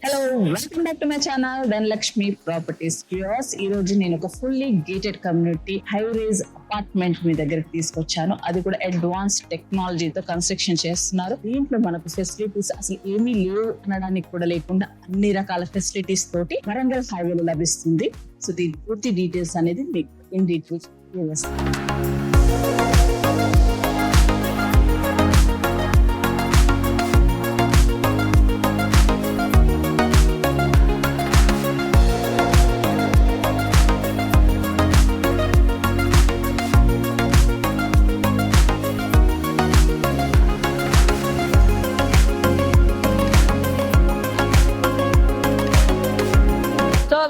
Hello, welcome back to my channel Dhanalakshmi properties viewers. ఈ రోజు నేను ఒక fully gated community high rise apartment మీ దగ్గరికి తీసుకొచ్చాను. అది కూడా అడ్వాన్స్ టెక్నాలజీతో కన్స్ట్రక్షన్ చేస్తున్నారు. దీంట్లో మనకు ఫెసిలిటీస్ అసలు ఏమీ లేవు అనడానికి కూడా లేకుండా అన్ని రకాల ఫెసిలిటీస్ తోటి వరంగల్ హైవేలో లభిస్తుంది. సో దీని పూర్తి డీటెయిల్స్ అనేది మీకు ఇన్ డీటెయిల్స్ చేస్తాను.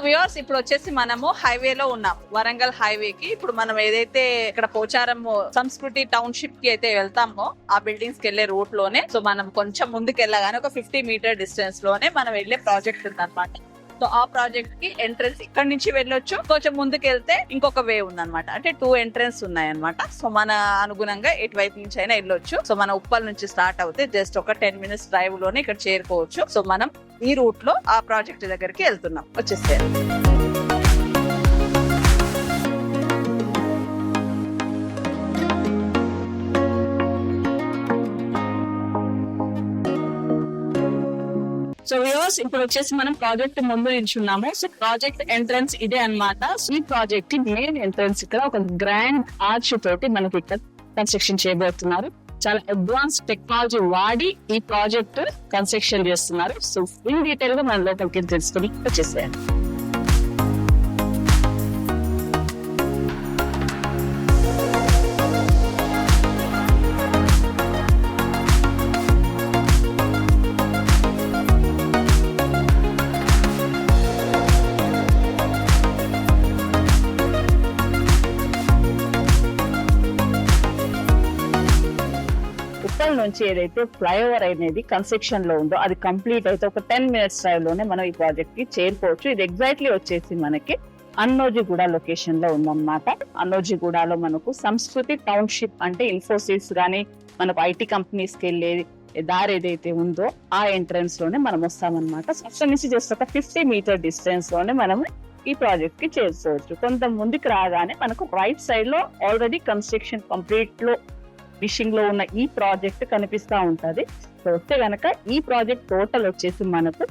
వ్యూవర్స్, ఇప్పుడు వచ్చేసి మనము హైవేలో ఉన్నాం. వరంగల్ హైవేకి ఇప్పుడు మనం ఏదైతే ఇక్కడ పోచారం సంస్కృతి టౌన్షిప్ కి అయితే వెళ్తామో ఆ బిల్డింగ్స్ కి వెళ్లే రూట్ లోనే, సో మనం కొంచెం ముందుకు వెళ్ళగానే ఒక 50 మీటర్ డిస్టెన్స్ లోనే మనం వెళ్లే ప్రాజెక్ట్ ఉంది అనమాట. సో ఆ ప్రాజెక్ట్ కి ఎంట్రన్స్ ఇక్కడ నుంచి వెళ్ళొచ్చు. కొంచెం ముందుకు వెళ్తే ఇంకొక వే ఉందన్నమాట. అంటే 2 ఎంట్రన్స్ ఉన్నాయి అనమాట. సో మన అనుగుణంగా ఎటువైపు నుంచి అయినా వెళ్ళొచ్చు. సో మన ఉప్పల్ నుంచి స్టార్ట్ అవుతే జస్ట్ ఒక 10 మినిట్స్ డ్రైవ్ లోనే ఇక్కడ చేరుకోవచ్చు. సో మనం ఈ రూట్ లో ఆ ప్రాజెక్ట్ దగ్గరికి వెళ్తున్నాం. వచ్చేస్తే సో వ్యూవర్స్, ఇప్పుడు వచ్చేసి మనం ప్రాజెక్ట్ ముందు నిల్చున్నాము. సో ప్రాజెక్ట్ ఎంట్రన్స్ ఇదే అన్నమాట. ఈ ప్రాజెక్ట్ మెయిన్ ఎంట్రన్స్ ఇక్కడ ఒక గ్రాండ్ ఆర్చ్ తోటి మనకి ఇక్కడ కన్స్ట్రక్షన్ చేయబోతున్నారు. చాలా అడ్వాన్స్ టెక్నాలజీ వాడి ఈ ప్రాజెక్ట్ కన్స్ట్రక్షన్ చేస్తున్నారు. సో ఇన్ డీటెయిల్ గా మన లోపలికి తెలుసుకుని వచ్చేసేయాలి. ఉప్పల్ నుంచి ఏదైతే ఫ్లైఓవర్ అనేది కన్స్ట్రక్షన్ లో ఉందో అది కంప్లీట్ అయితే ఒక 10 మినిట్స్ డ్రైవ్ లోనే మనం ఈ ప్రాజెక్ట్ కి చేరుకోవచ్చు. ఇది ఎగ్జాక్ట్లీ వచ్చేసి మనకి అన్నోజిగూడ లొకేషన్ లో ఉందన్నమాట. అన్నోజిగూడలో మనకు సంస్కృతి టౌన్షిప్ అంటే ఇన్ఫోసిస్ గానీ మనకు ఐటీ కంపెనీస్ కి వెళ్ళే దారి ఏదైతే ఉందో ఆ ఎంట్రన్స్ లోనే మనం వస్తామన్నమాట. అక్కడి నుంచి జస్ట్ ఒక 50 మీటర్ డిస్టెన్స్ లోనే మనం ఈ ప్రాజెక్ట్ కి చేరుకోవచ్చు. కొంత ముందుకు రాగానే మనకు రైట్ సైడ్ లో ఆల్రెడీ కన్స్ట్రక్షన్ కంప్లీట్ లో ఫిషింగ్ లో ఉన్న ఈ ప్రాజెక్ట్ కనిపిస్తా ఉంటది. సో వస్తే గనక ఈ ప్రాజెక్ట్ టోటల్ వచ్చేసి మనకు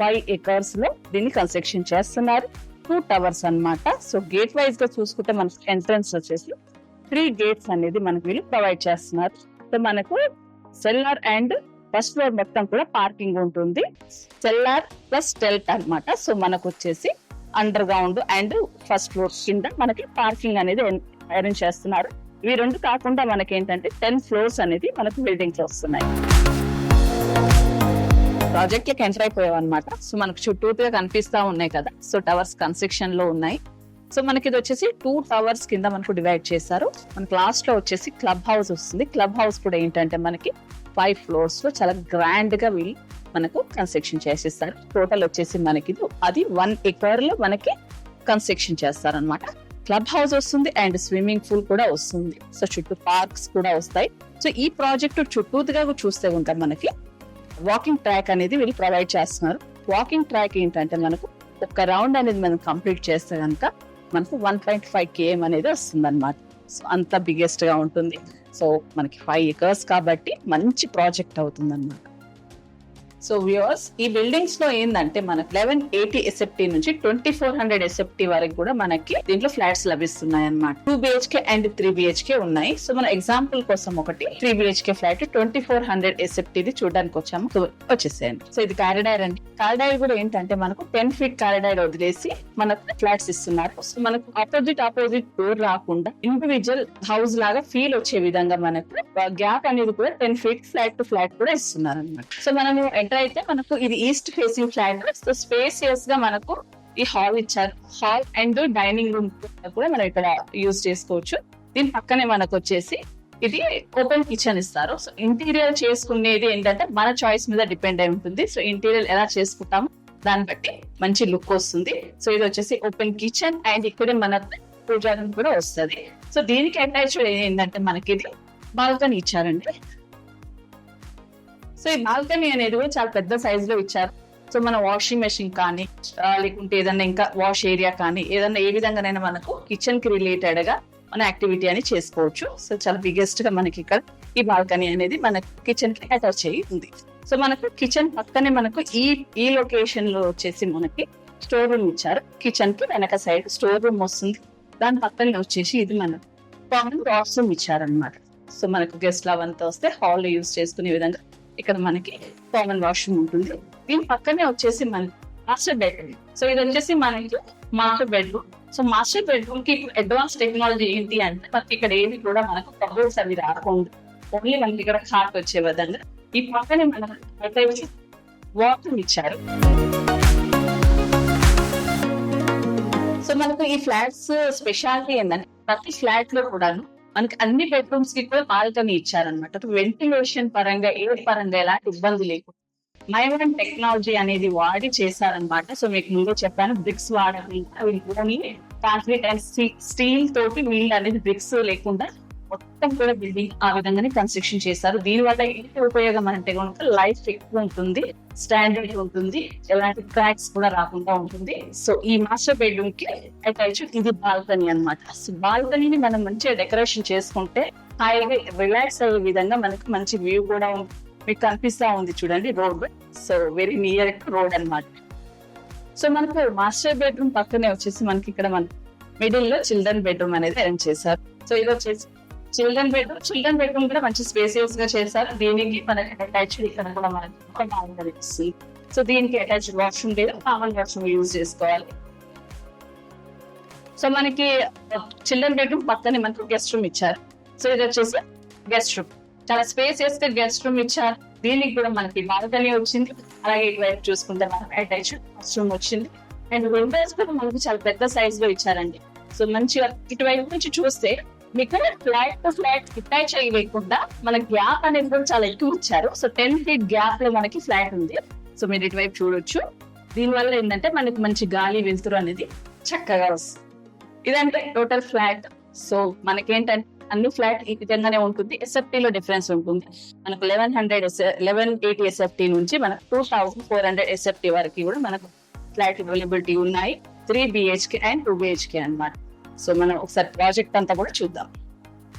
5 acres లో దీన్ని కన్స్ట్రక్షన్ చేస్తున్నారు. 2 towers అన్నమాట. సో గేట్ వైజ్ గా చూసుకుంటే మనకు ఎంట్రన్స్ వచ్చేసి 3 gates అనేది మనకు వీళ్ళు ప్రొవైడ్ చేస్తున్నారు. సో మనకు సెల్లార్ అండ్ ఫస్ట్ ఫ్లోర్ మొత్తం కూడా పార్కింగ్ ఉంటుంది. సెల్లార్ ప్లస్ టెల్ట్ అన్నమాట. సో మనకు వచ్చేసి under ground and first floor కింద మనకి పార్కింగ్ అనేది అరేంజ్ చేస్తున్నారు. ఇవి 2 కాకుండా మనకి ఏంటంటే 10 floors అనేది మనకు బిల్డింగ్స్ వస్తున్నాయి. ప్రాజెక్ట్ లకి ఎంటర్ అయిపోయాం అనమాట. సో మనకు చుట్టూగా కనిపిస్తా ఉన్నాయి కదా. సో టవర్స్ కన్స్ట్రక్షన్ లో ఉన్నాయి. సో మనకి ఇది వచ్చేసి 2 towers కింద మనకు డివైడ్ చేశారు. మనకి లాస్ట్ లో వచ్చేసి క్లబ్ హౌస్ వస్తుంది. క్లబ్ హౌస్ కూడా ఏంటంటే మనకి 5 floors లో చాలా గ్రాండ్ గా వీళ్ళు మనకు కన్స్ట్రక్షన్ చేసేస్తారు. టోటల్ వచ్చేసి మనకి అది 1 acre లో మనకి కన్స్ట్రక్షన్ చేస్తారనమాట. క్లబ్ హౌస్ వస్తుంది అండ్ స్విమ్మింగ్ పూల్ కూడా వస్తుంది. సో చుట్టూ పార్క్స్ కూడా వస్తాయి. సో ఈ ప్రాజెక్ట్ చుట్టూగా చూస్తే ఉంటాం మనకి వాకింగ్ ట్రాక్ అనేది వీళ్ళు ప్రొవైడ్ చేస్తున్నారు. వాకింగ్ ట్రాక్ ఏంటంటే మనకు ఒక రౌండ్ అనేది మనం కంప్లీట్ చేస్తే కనుక మనకు 1.5 km అనేది వస్తుంది అనమాట. సో అంత బిగ్గెస్ట్ గా ఉంటుంది. సో మనకి 5 acres కాబట్టి మంచి ప్రాజెక్ట్ అవుతుంది అనమాట. సో వ్యూవర్స్, ఈ బిల్డింగ్స్ లో ఏంటంటే మనకు 1180 SFT నుంచి 2400 SFT వరకు కూడా మనకి దీంట్లో ఫ్లాట్స్ లభిస్తున్నాయి అన్నమాట. 2 BHK అండ్ 3 BHK ఉన్నాయి. సో మన ఎగ్జాంపుల్ కోసం ఒకటి 3 BHK ఫ్లాట్ 2400 SFT ది చూడడానికి వచ్చాము. సో వచ్చేసేయండి. సో ఇది కారిడార్ అండి. కారిడార్ కూడా ఏంటంటే మనకు 10 feet కారిడార్ వదిలేసి మనకు ఫ్లాట్స్ ఇస్తున్నారు. సో మనకు ఆపోజిట్ డోర్ రాకుండా ఇండివిజువల్ హౌస్ లాగా ఫీల్ వచ్చే విధంగా మనకు గ్యాప్ అనేది కూడా 10 feet ఫ్లాట్ టు ఫ్లాట్ కూడా ఇస్తున్నారు అనమాట. సో మనము అయితే మనకు ఇది east facing flat. So spacious గా మనకు ఈ హాల్ ఇచ్చారు. హాల్ అండ్ డైనింగ్ రూమ్ కూడా మనం ఇక్కడ యూజ్ చేసుకోవచ్చు. దీని పక్కనే మనకు వచ్చేసి ఇది ఓపెన్ కిచెన్ ఇస్తారు. సో ఇంటీరియర్ చేసుకునేది ఏంటంటే మన చాయిస్ మీద డిపెండ్ అయి ఉంటుంది. సో ఇంటీరియర్ ఎలా చేసుకుంటాము దాన్ని బట్టి మంచి లుక్ వస్తుంది. సో ఇది వచ్చేసి ఓపెన్ కిచెన్ అండ్ ఇక్కడే మన పూజా రూమ్ కూడా వస్తుంది. సో దీనికి అటాచ్ ఏంటంటే మనకి ఇది బాల్కనీ ఇచ్చారండి. సో ఈ బాల్కనీ అనేది కూడా చాలా పెద్ద సైజ్ లో ఇచ్చారు. సో మన వాషింగ్ మెషిన్ కానీ లేకుంటే ఏదన్నా ఇంకా వాష్ ఏరియా కానీ ఏదన్నా ఏ విధంగానైనా మనకు కిచెన్ కి రిలేటెడ్ గా మన యాక్టివిటీ అని చేసుకోవచ్చు. సో చాలా బిగ్గెస్ట్ గా మనకి ఇక్కడ ఈ బాల్కనీ అనేది మన కిచెన్ కి అటాచ్ అయ్యి ఉంది. సో మనకు కిచెన్ పక్కనే మనకు ఈ లొకేషన్ లో వచ్చేసి మనకి స్టోర్ రూమ్ ఇచ్చారు. కిచెన్ కి వెనక సైడ్ స్టోర్ రూమ్ వస్తుంది. దాని పక్కనే వచ్చేసి ఇది మన కామన్ వాష్రూమ్ ఇచ్చారనమాట. సో మనకు గెస్ట్ అవంతా వస్తే హాల్ యూజ్ చేసుకునే విధంగా ఇక్కడ మనకి కామన్ వాష్రూమ్ ఉంటుంది. దీని పక్కనే వచ్చేసి మనకి మాస్టర్ బెడ్రూమ్. సో ఇది వచ్చేసి మనకి master bedroom. So master bedroom కి అడ్వాన్స్ టెక్నాలజీ ఏంటి అంటే మనకి ఇక్కడ ఏది కూడా మనకు కబోర్డ్స్ అవి రాకుండా ఓన్లీ మనకి ఇక్కడ హార్ట్ వచ్చే విధంగా ఈ పక్కనే మనకు వాష్రూమ్ ఇచ్చారు. సో మనకు ఈ ఫ్లాట్స్ స్పెషాలిటీ ఏంటంటే ప్రతి ఫ్లాట్ లో కూడాను మనకి అన్ని బెడ్రూమ్స్ కి కూడా బాల్కనీ ఇచ్చారనమాట. వెంటిలేషన్ పరంగా ఎయిర్ పరంగా ఎలాంటి ఇబ్బంది లేకుండా మైవన్ టెక్నాలజీ అనేది వాడి చేశారనమాట. సో మీకు ముందే చెప్పాను, బ్రిక్స్ వాడాలి, అవి ఓన్లీ కాంక్రీట్ అండ్ స్టీల్ తోటి వీళ్ళు అనేది బ్రిక్స్ లేకుండా మొత్తం కూడా బిల్డింగ్ ఆ విధంగానే కన్స్ట్రక్షన్ చేశారు. దీని వల్ల ఏంటి ఉపయోగం అంటే కనుక లైఫ్ ఎక్కువ ఉంటుంది, స్టాండర్డ్ ఉంటుంది, ఎలాంటి క్రాక్స్ కూడా రాకుండా ఉంటుంది. సో ఈ మాస్టర్ బెడ్రూమ్ కి అటాచ్ ఇది బాల్కనీ అన్నమాట. సో బాల్కనీని మనం మంచిగా డెకరేషన్ చేసుకుంటే హాయిగా రిలాక్స్ అయ్యే విధంగా మనకి మంచి వ్యూ కూడా మీకు కనిపిస్తా ఉంది చూడండి road. So very near road అన్నమాట. సో మనకు మాస్టర్ బెడ్రూమ్ పక్కనే వచ్చేసి మనకి ఇక్కడ మన మిడిల్ లో చిల్డ్రన్ బెడ్రూమ్ అనేది అరేంజ్ చేశారు. సో ఇది వచ్చేసి చిల్డ్రన్ బెడ్రూమ్ కూడా మంచి స్పేసియస్ గా చేశారు. దీనికి మనకి అటాచ్డ్ ఇక్కడ కూడా మనకి బాగుంది. సో దీనికి అటాచ్డ్ వాష్రూమ్ లేదు, కామన్ వాష్రూమ్ యూజ్ చేసుకోవాలి. సో మనకి చిల్డ్రన్ బెడ్రూమ్ పక్కనే మనకి గెస్ట్ రూమ్ ఇచ్చారు. సో ఇది వచ్చేసి గెస్ట్ రూమ్, చాలా స్పేసియస్ గా గెస్ట్ రూమ్ ఇచ్చారు. దీనికి కూడా మనకి బాల్కనీ వచ్చింది. అలాగే ఇటువైపు చూసుకుంటే మనకి అటాచ్డ్ వాష్రూమ్ వచ్చింది. అండ్ విండోస్ కూడా మనకి చాలా పెద్ద సైజ్ లో ఇచ్చారండి. సో మంచిగా ఇటువైపు నుంచి చూస్తే మీకు ఫ్లాట్ టు ఫ్లాట్ అటాచ్ అయ్యి లేకుండా మనకి గ్యాప్ అనేది కూడా చాలా ఎక్కువ ఇచ్చారు. సో 10 feet గ్యాప్ లో మనకి ఫ్లాట్ ఉంది. సో మీరు ఇటువైపు చూడొచ్చు. దీనివల్ల ఏంటంటే మనకి మంచి గాలి వెలుతురు అనేది చక్కగా వస్తుంది. ఇదంటే టోటల్ ఫ్లాట్. సో మనకేంటంటే అన్ని ఫ్లాట్ ఈ విధంగానే ఉంటుంది. ఎస్ఎఫ్టీ లో డిఫరెన్స్ ఉంటుంది. మనకు 1180 ఎస్ఎఫ్టీ నుంచి మనకు 2400 ఎస్ఎఫ్టీ వరకు కూడా మనకు ఫ్లాట్ అవైలబిలిటీ ఉన్నాయి. 3 BHK అండ్ 2 BHK అన్నమాట. సో మనం ఒకసారి ప్రాజెక్ట్ అంతా కూడా చూద్దాం.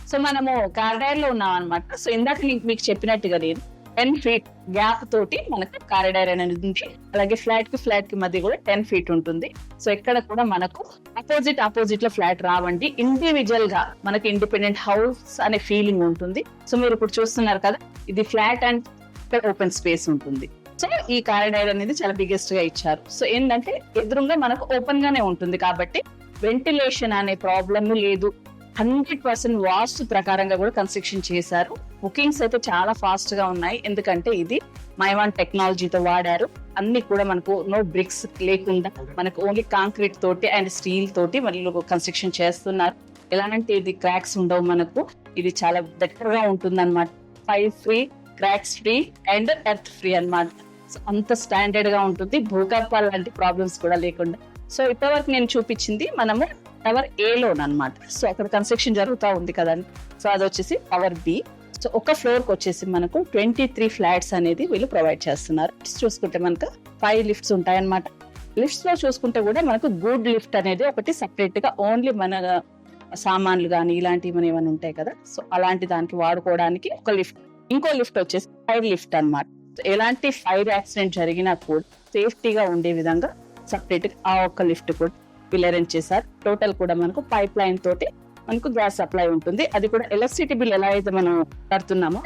సో మనము కారిడార్ లో ఉన్నాం అనమాట. సో ఇందాక మీకు చెప్పినట్టుగా నేను 10 feet గ్యాప్ తోటి మనకు కారిడార్ అనేది ఉంది. అలాగే ఫ్లాట్ కి మధ్య కూడా 10 feet ఉంటుంది. సో ఇక్కడ కూడా మనకు ఆపోజిట్ లో ఫ్లాట్ రావండి. ఇండివిజువల్ గా మనకి ఇండిపెండెంట్ హౌస్ అనే ఫీలింగ్ ఉంటుంది. సో మీరు ఇప్పుడు చూస్తున్నారు కదా, ఇది ఫ్లాట్ అండ్ ఓపెన్ స్పేస్ ఉంటుంది. సో ఈ కారిడార్ అనేది చాలా బిగ్గెస్ట్ గా ఇచ్చారు. సో ఏంటంటే ఎదురుగా మనకు ఓపెన్ గానే ఉంటుంది కాబట్టి వెంటిలేషన్ అనే ప్రాబ్లమ్ లేదు. 100% వాస్తు ప్రకారంగా కూడా కన్స్ట్రక్షన్ చేశారు. బుకింగ్స్ అయితే చాలా ఫాస్ట్ గా ఉన్నాయి. ఎందుకంటే ఇది మైవాన్ టెక్నాలజీతో వాడారు. అన్ని కూడా మనకు నో బ్రిక్స్ లేకుండా మనకు ఓన్లీ కాంక్రీట్ తోటి అండ్ స్టీల్ తోటి మరియు కన్స్ట్రక్షన్ చేస్తున్నారు. ఎలాంటి ఇది క్రాక్స్ ఉండవు. మనకు ఇది చాలా దగ్గరగా ఉంటుంది అనమాట. Fire free, cracks free and earth free అన్నమాట. సో అంత స్టాండర్డ్ గా ఉంటుంది. భూకంపాలు లాంటి ప్రాబ్లమ్స్ కూడా లేకుండా. సో ఇప్పటివరకు నేను చూపించింది మనము టవర్ ఏ లోన్ అనమాట. సో అక్కడ కన్స్ట్రక్షన్ జరుగుతూ ఉంది కదండి. సో అది వచ్చేసి టవర్ బి. సో ఒక ఫ్లోర్ కి వచ్చేసి మనకు 23 ఫ్లాట్స్ అనేది వీళ్ళు ప్రొవైడ్ చేస్తున్నారు. చూసుకుంటే మనకు 5 లిఫ్ట్స్ ఉంటాయన్నమాట. లిఫ్ట్స్ లో చూసుకుంటే కూడా మనకు గుడ్ లిఫ్ట్ అనేది ఒకటి సపరేట్ గా ఓన్లీ మన సామాన్లు కానీ ఇలాంటివి మన ఏమైనా ఉంటాయి కదా, సో అలాంటి దానికి వాడుకోవడానికి ఒక లిఫ్ట్. ఇంకో లిఫ్ట్ వచ్చేసి ఫైర్ లిఫ్ట్ అనమాట. ఎలాంటి ఫైర్ యాక్సిడెంట్ జరిగినా కూడా సేఫ్టీగా ఉండే విధంగా సపరేట్ గా ఆ ఒక్క లిఫ్ట్ కూడా వీళ్ళు అరేంజ్ చేశారు. టోటల్ కూడా మనకు పైప్ లైన్ తోటి మనకు గ్యాస్ సప్లై ఉంటుంది. అది కూడా ఎలక్ట్రిసిటీ బిల్ ఎలా అయితే మనం కడుతున్నామో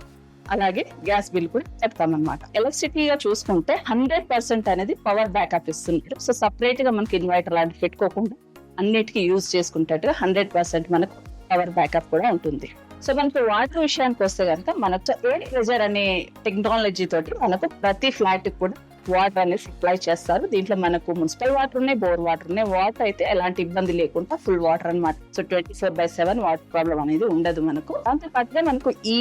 అలాగే గ్యాస్ బిల్ కూడా చెప్తామన్నమాట. ఎలక్ట్రిసిటీగా చూసుకుంటే 100% అనేది పవర్ బ్యాకప్ ఇస్తున్నారు. సో సపరేట్ గా మనకి ఇన్వర్టర్ లాంటి పెట్టుకోకుండా అన్నిటికీ యూజ్ చేసుకుంటట్టుగా 100% మనకు పవర్ బ్యాకప్ కూడా ఉంటుంది. సో మనకు వాటర్ విషయానికి వస్తే కనుక మనకు ఎయిర్ ప్రెజర్ అనే టెక్నాలజీ తోటి మనకు ప్రతి ఫ్లాట్ కూడా వాటర్ అనేది సప్లై చేస్తారు. దీంట్లో మనకు మున్సిపల్ వాటర్ ఉన్నాయి, బోర్ వాటర్ ఉన్నాయి. వాటర్ అయితే ఎలాంటి ఇబ్బంది లేకుండా ఫుల్ వాటర్ అన్నమాట. సో 24/7 వాటర్ ప్రాబ్లం అనేది ఉండదు మనకు. దాంతో పాటుగా మనకు ఈ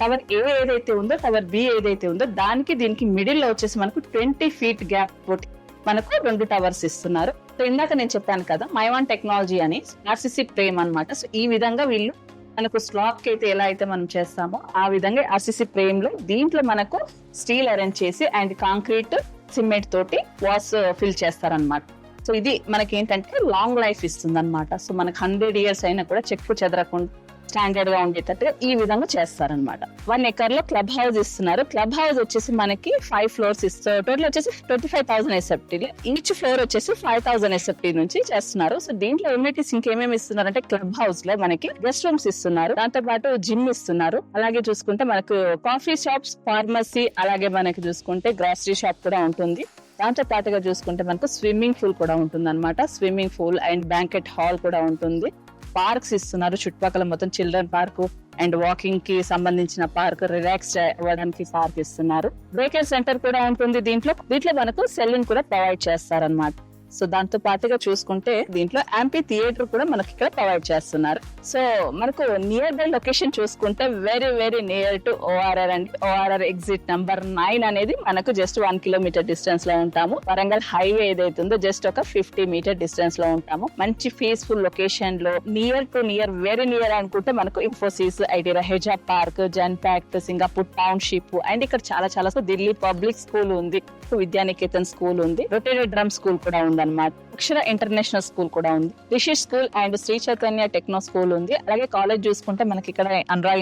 టవర్ ఏ ఏదైతే ఉందో, టవర్ బి ఏదైతే ఉందో దానికి దీనికి మిడిల్ లో వచ్చేసి మనకు 20 feet గ్యాప్ తోటి మనకు 2 టవర్స్ ఇస్తున్నారు. సో ఇందాక నేను చెప్పాను కదా, మైవాన్ టెక్నాలజీ అని ఆర్సిసి ఫ్రేమ్ అన్నమాట. సో ఈ విధంగా వీళ్ళు మనకు స్లాబ్ కి అయితే ఎలా అయితే మనం చేస్తామో ఆ విధంగా ఆర్సిసి ఫ్రేమ్ లో దీంట్లో మనకు స్టీల్ అరేంజ్ చేసి అండ్ కాంక్రీట్ సిమెంట్ తోటి వాల్స్ ఫిల్ చేస్తారనమాట. సో ఇది మనకి ఏంటంటే లాంగ్ లైఫ్ ఇస్తుంది అనమాట. సో మనకి 100 years అయినా కూడా చెక్కు చెదరకుండా స్టాండర్డ్ గా ఉండేటట్టు ఈ విధంగా చేస్తారనమాట. 1 acre లో క్లబ్ హౌస్ ఇస్తున్నారు. క్లబ్ హౌస్ వచ్చేసి మనకి 5 floors ఇస్తారు. టోటల్ వచ్చేసి 25,000 SFT. ఈచ్ ఫ్లోర్ వచ్చేసి 5,000 SFT నుంచి చేస్తున్నారు. సో దీంట్లో ఎమ్యూనిటీస్ ఇంకేమేమి ఇస్తున్నారు అంటే క్లబ్ హౌస్ లో మనకి గెస్ట్ రూమ్స్ ఇస్తున్నారు, దాంతో పాటు జిమ్ ఇస్తున్నారు. అలాగే చూసుకుంటే మనకు కాఫీ షాప్స్, ఫార్మసీ, అలాగే మనకి చూసుకుంటే గ్రాసరీ షాప్ కూడా ఉంటుంది. దాంతో పాటుగా చూసుకుంటే మనకు స్విమ్మింగ్ పూల్ కూడా ఉంటుంది అనమాట. Swimming pool and banquet hall కూడా ఉంటుంది. పార్క్స్ ఇస్తున్నారు చుట్టుపక్కల మొత్తం, చిల్డ్రన్ పార్క్ అండ్ వాకింగ్ కి సంబంధించిన పార్క్, రిలాక్స్ అవ్వడానికి పార్క్ ఇస్తున్నారు. బ్రేకర్ సెంటర్ కూడా ఉంటుంది. దీంట్లో మనకు సెల్లింగ్ కూడా ప్రొవైడ్ చేస్తారన్నమాట. సో దాంతో పాటుగా చూసుకుంటే దీంట్లో యాంపీ థియేటర్ కూడా మనకి ఇక్కడ ప్రొవైడ్ చేస్తున్నారు. సో మనకు నియర్ బై లొకేషన్ చూసుకుంటే very very near to ORR అండి. ORR ఎగ్జిట్ నంబర్ 9 అనేది మనకు జస్ట్ 1 kilometer డిస్టెన్స్ లో ఉంటాము. వరంగల్ హైవే ఏదైతే ఉందో జస్ట్ ఒక 50 meter డిస్టెన్స్ లో ఉంటాము. మంచి పీస్ఫుల్ లొకేషన్ లో near to near, very near అనుకుంటే మనకు ఇన్ఫోసిస్, ఐటీరా, హెజాబ్ park, Genpact, Singapore township and ఇక్కడ చాలా ఢిల్లీ పబ్లిక్ స్కూల్ ఉంది, విద్యానికేతన్ స్కూల్ ఉంది, రొటేటెడ్ డ్రమ్ స్కూల్ కూడా ఉంది అనమాట. అక్షర ఇంటర్నేషనల్ స్కూల్ కూడా ఉంది, Rishi school and Sri Chaitanya techno school ఉంది. అలాగే కాలేజ్ చూసుకుంటే మనకి ఇక్కడ అనురా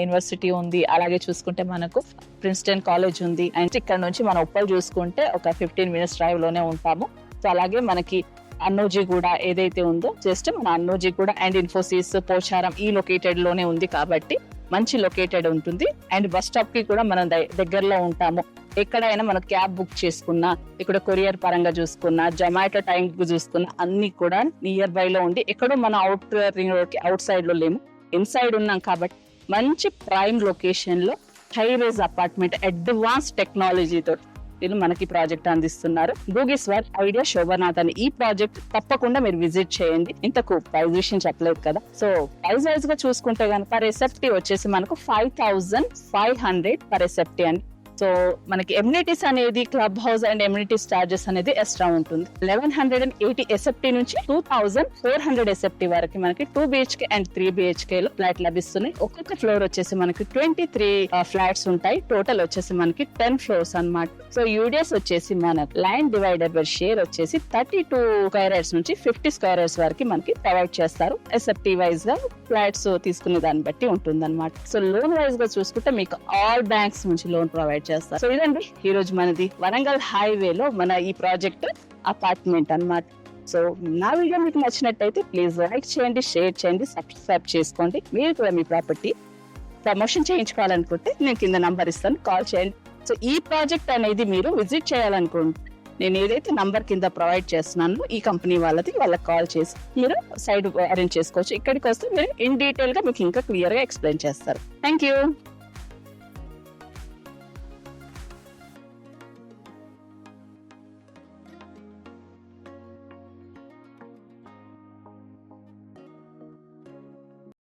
యూనివర్సిటీ ఉంది. అలాగే చూసుకుంటే మనకు ప్రిన్స్టన్ కాలేజ్ ఉంది. అండ్ ఇక్కడ నుంచి మన ఉప్పల్ చూసుకుంటే ఒక 15 minutes డ్రైవ్ లోనే ఉంటాము. సో అలాగే మనకి అన్నోజీ కూడా ఏదైతే ఉందో జస్ట్ మన అన్నోజీ కూడా అండ్ ఇన్ఫోసిస్, పోచారం ఈ లొకేటెడ్ లోనే ఉంది కాబట్టి మంచి లొకేటెడ్ ఉంటుంది. అండ్ బస్ స్టాప్ కి కూడా మనం దగ్గరలో ఉంటాము. ఎక్కడైనా మనం క్యాబ్ బుక్ చేసుకున్నా, ఇక్కడ కొరియర్ పరంగా చూసుకున్నా, జొమాటో టైం చూసుకున్నా అన్ని కూడా నియర్ బై లో ఉంది. ఎక్కడో మన అవుట్ రింగ్ రోడ్ కి అవుట్ సైడ్ లో లేము, ఇన్సైడ్ ఉన్నాం కాబట్టి మంచి ప్రైమ్ లొకేషన్ లో హై రైజ్ అపార్ట్మెంట్ అడ్వాన్స్ టెక్నాలజీతో వీళ్ళు మనకి ప్రాజెక్ట్ అందిస్తున్నారు. భోగేశ్వర్ ఐడియా శోభనాథ్ అని ఈ ప్రాజెక్ట్ తప్పకుండా మీరు విజిట్ చేయండి. ఇంతకు ప్రైస్ విషయం చెప్పలేదు కదా. సో ప్రైస్ వైజ్ గా చూసుకుంటే కనుక పర్ SFT వచ్చేసి మనకు 5,500 పర్ SFT అని. సో మనకి ఎమ్యూనిటీస్ అనేది club house and amenities charges అనేది ఎక్స్ట్రా ఉంటుంది. 1180 SFT నుంచి 2,400 SFT వరకు మనకి 2 BHK అండ్ 3 BHK లో ఫ్లాట్ లభిస్తున్నాయి. ఒక్కొక్క ఫ్లోర్ వచ్చేసి మనకి 23 ఫ్లాట్స్ ఉంటాయి. టోటల్ వచ్చేసి మనకి 10 floors అన్నమాట. సో యూడిఎస్ వచ్చేసి మనకు ల్యాండ్ డివైడర్ బై షేర్ వచ్చేసి 32 square yards నుంచి 50 square yards వరకు మనకి ప్రొవైడ్ చేస్తారు. SFT వైజ్ గా ఫ్లాట్స్ తీసుకునే దాన్ని బట్టి ఉంటుంది అనమాట. సో లోన్ వైజ్ గా చూసుకుంటే మీకు ఆల్ బ్యాంక్స్ నుంచి లోన్ ప్రొవైడ్ చేస్తారు. సో ఇదండి ఈ రోజు మనది వరంగల్ హైవే లో మన ఈ ప్రాజెక్ట్ అపార్ట్మెంట్ అన్నమాట. సో నా వీడియో మీకు నచ్చినట్టయితే ప్లీజ్ లైక్ చేయండి, షేర్ చేయండి, సబ్స్క్రైబ్ చేసుకోండి. మీరు కూడా మీ ప్రాపర్టీ ప్రమోషన్ చేయించుకోవాలనుకుంటే నేను కింద నంబర్ ఇస్తాను, కాల్ చేయండి. సో ఈ ప్రాజెక్ట్ అనేది మీరు విజిట్ చేయాలనుకుంటే నేను ఏదైతే నంబర్ కింద ప్రొవైడ్ చేస్తున్నానో ఈ కంపెనీ వాళ్ళకి కాల్ చేసి మీరు సైడ్ అరేంజ్ చేసుకోవచ్చు. ఇక్కడికి వస్తే మీరు ఇన్ డీటెయిల్ గా మీకు ఇంకా క్లియర్ గా ఎక్స్ప్లెయిన్ చేస్తారు. Thank you.